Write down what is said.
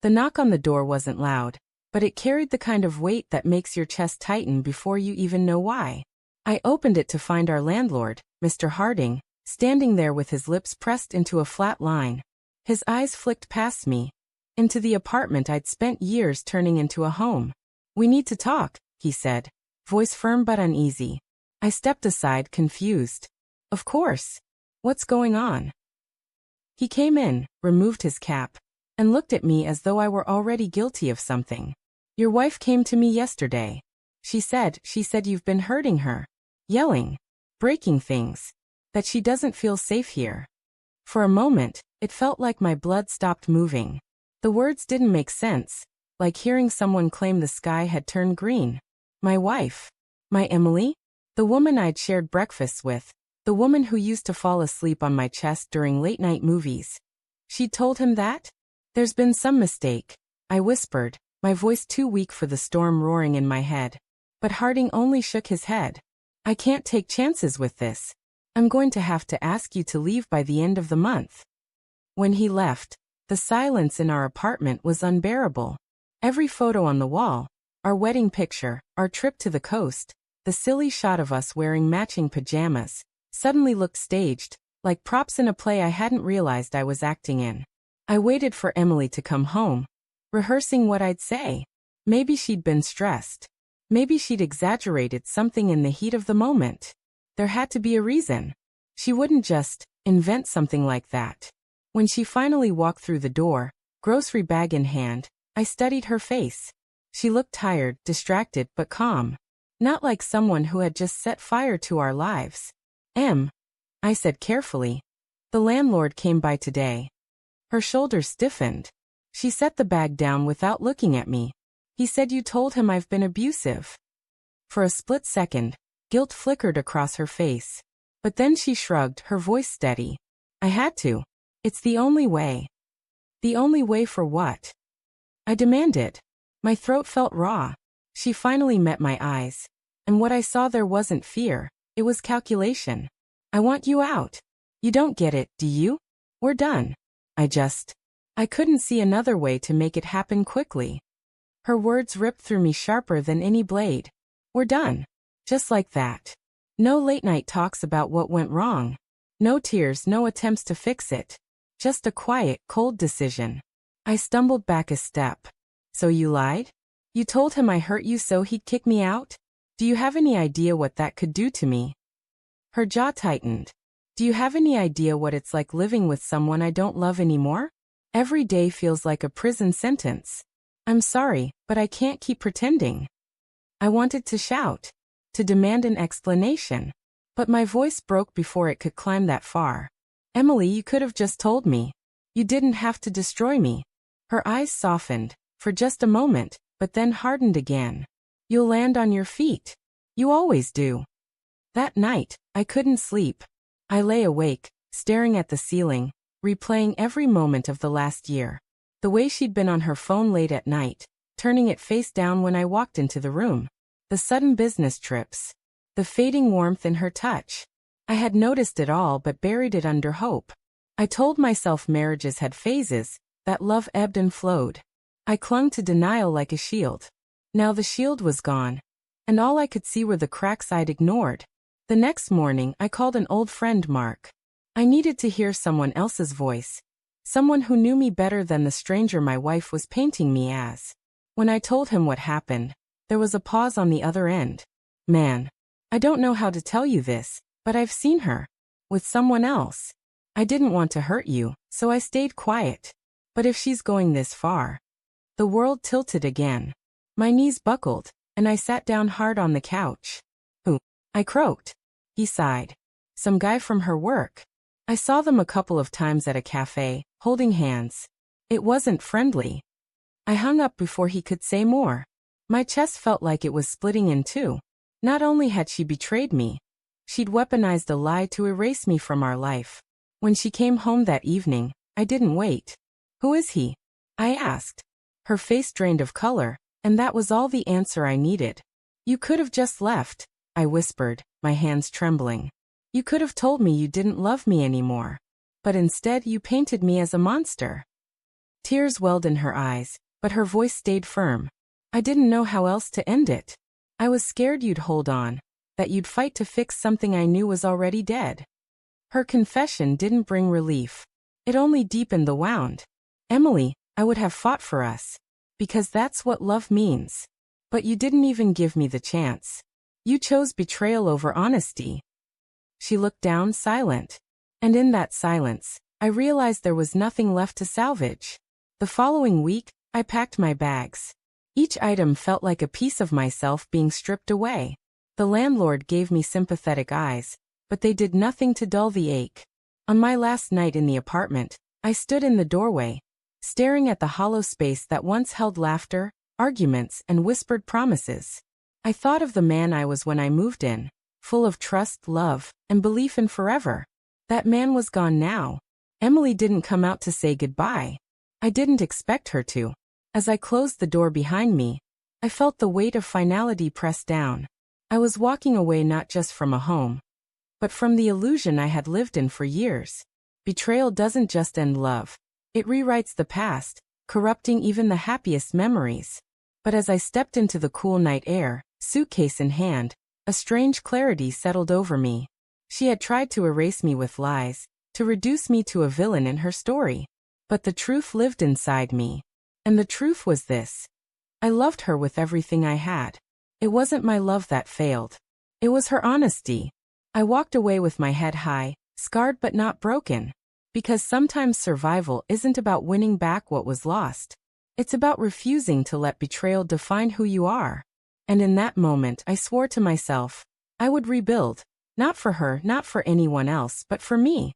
The knock on the door wasn't loud, but it carried the kind of weight that makes your chest tighten before you even know why. I opened it to find our landlord, Mr. Harding, standing there with his lips pressed into a flat line. His eyes flicked past me, into the apartment I'd spent years turning into a home. "We need to talk," he said, voice firm but uneasy. I stepped aside, confused. "Of course. What's going on?" He came in, removed his cap, and looked at me as though I were already guilty of something. "Your wife came to me yesterday. She said you've been hurting her, yelling, breaking things, that she doesn't feel safe here." For a moment, it felt like my blood stopped moving. The words didn't make sense, like hearing someone claim the sky had turned green. My wife? My Emily? The woman I'd shared breakfasts with, the woman who used to fall asleep on my chest during late-night movies. She'd told him that? "There's been some mistake," I whispered, my voice too weak for the storm roaring in my head. But Harding only shook his head. "I can't take chances with this. I'm going to have to ask you to leave by the end of the month." When he left, the silence in our apartment was unbearable. Every photo on the wall, our wedding picture, our trip to the coast, the silly shot of us wearing matching pajamas, suddenly looked staged, like props in a play I hadn't realized I was acting in. I waited for Emily to come home, rehearsing what I'd say. Maybe she'd been stressed. Maybe she'd exaggerated something in the heat of the moment. There had to be a reason. She wouldn't just invent something like that. When she finally walked through the door, grocery bag in hand, I studied her face. She looked tired, distracted, but calm. Not like someone who had just set fire to our lives. I said carefully. "The landlord came by today." Her shoulders stiffened. She set the bag down without looking at me. "He said you told him I've been abusive." For a split second, guilt flickered across her face. But then she shrugged, her voice steady. "I had to. It's the only way." "The only way for what?" I demanded. My throat felt raw. She finally met my eyes. And what I saw there wasn't fear, it was calculation. "I want you out. You don't get it, do you? We're done." I couldn't see another way to make it happen quickly. Her words ripped through me sharper than any blade. "We're done." Just like that. No late-night talks about what went wrong. No tears, no attempts to fix it. Just a quiet, cold decision. I stumbled back a step. "So you lied? You told him I hurt you so he'd kick me out? Do you have any idea what that could do to me?" Her jaw tightened. "Do you have any idea what it's like living with someone I don't love anymore? Every day feels like a prison sentence. I'm sorry, but I can't keep pretending." I wanted to shout, to demand an explanation. But my voice broke before it could climb that far. "Emily, you could have just told me. You didn't have to destroy me." Her eyes softened, for just a moment, but then hardened again. "You'll land on your feet. You always do." That night, I couldn't sleep. I lay awake, staring at the ceiling, replaying every moment of the last year. The way she'd been on her phone late at night, turning it face down when I walked into the room. The sudden business trips. The fading warmth in her touch. I had noticed it all but buried it under hope. I told myself marriages had phases, that love ebbed and flowed. I clung to denial like a shield. Now the shield was gone, and all I could see were the cracks I'd ignored. The next morning, I called an old friend, Mark. I needed to hear someone else's voice. Someone who knew me better than the stranger my wife was painting me as. When I told him what happened, there was a pause on the other end. "Man, I don't know how to tell you this, but I've seen her. With someone else. I didn't want to hurt you, so I stayed quiet. But if she's going this far..." The world tilted again. My knees buckled, and I sat down hard on the couch. "Who?" I croaked. He sighed. "Some guy from her work. I saw them a couple of times at a cafe, holding hands. It wasn't friendly." I hung up before he could say more. My chest felt like it was splitting in two. Not only had she betrayed me, she'd weaponized a lie to erase me from our life. When she came home that evening, I didn't wait. "Who is he?" I asked. Her face drained of color, and that was all the answer I needed. "You could have just left," I whispered, my hands trembling. "You could have told me you didn't love me anymore. But instead you painted me as a monster." Tears welled in her eyes, but her voice stayed firm. I didn't know how else to end it. I was scared you'd hold on, that you'd fight to fix something I knew was already dead. Her confession didn't bring relief. It only deepened the wound. Emily, I would have fought for us. Because that's what love means. But you didn't even give me the chance. You chose betrayal over honesty. She looked down, silent. And in that silence, I realized there was nothing left to salvage. The following week, I packed my bags. Each item felt like a piece of myself being stripped away. The landlord gave me sympathetic eyes, but they did nothing to dull the ache. On my last night in the apartment, I stood in the doorway, staring at the hollow space that once held laughter, arguments, and whispered promises. I thought of the man I was when I moved in, full of trust, love, and belief in forever. That man was gone now. Emily didn't come out to say goodbye. I didn't expect her to. As I closed the door behind me, I felt the weight of finality press down. I was walking away not just from a home, but from the illusion I had lived in for years. Betrayal doesn't just end love. It rewrites the past, corrupting even the happiest memories. But as I stepped into the cool night air, suitcase in hand, a strange clarity settled over me. She had tried to erase me with lies, to reduce me to a villain in her story. But the truth lived inside me. And the truth was this. I loved her with everything I had. It wasn't my love that failed. It was her honesty. I walked away with my head high, scarred but not broken. Because sometimes survival isn't about winning back what was lost. It's about refusing to let betrayal define who you are. And in that moment I swore to myself, I would rebuild. Not for her, not for anyone else, but for me.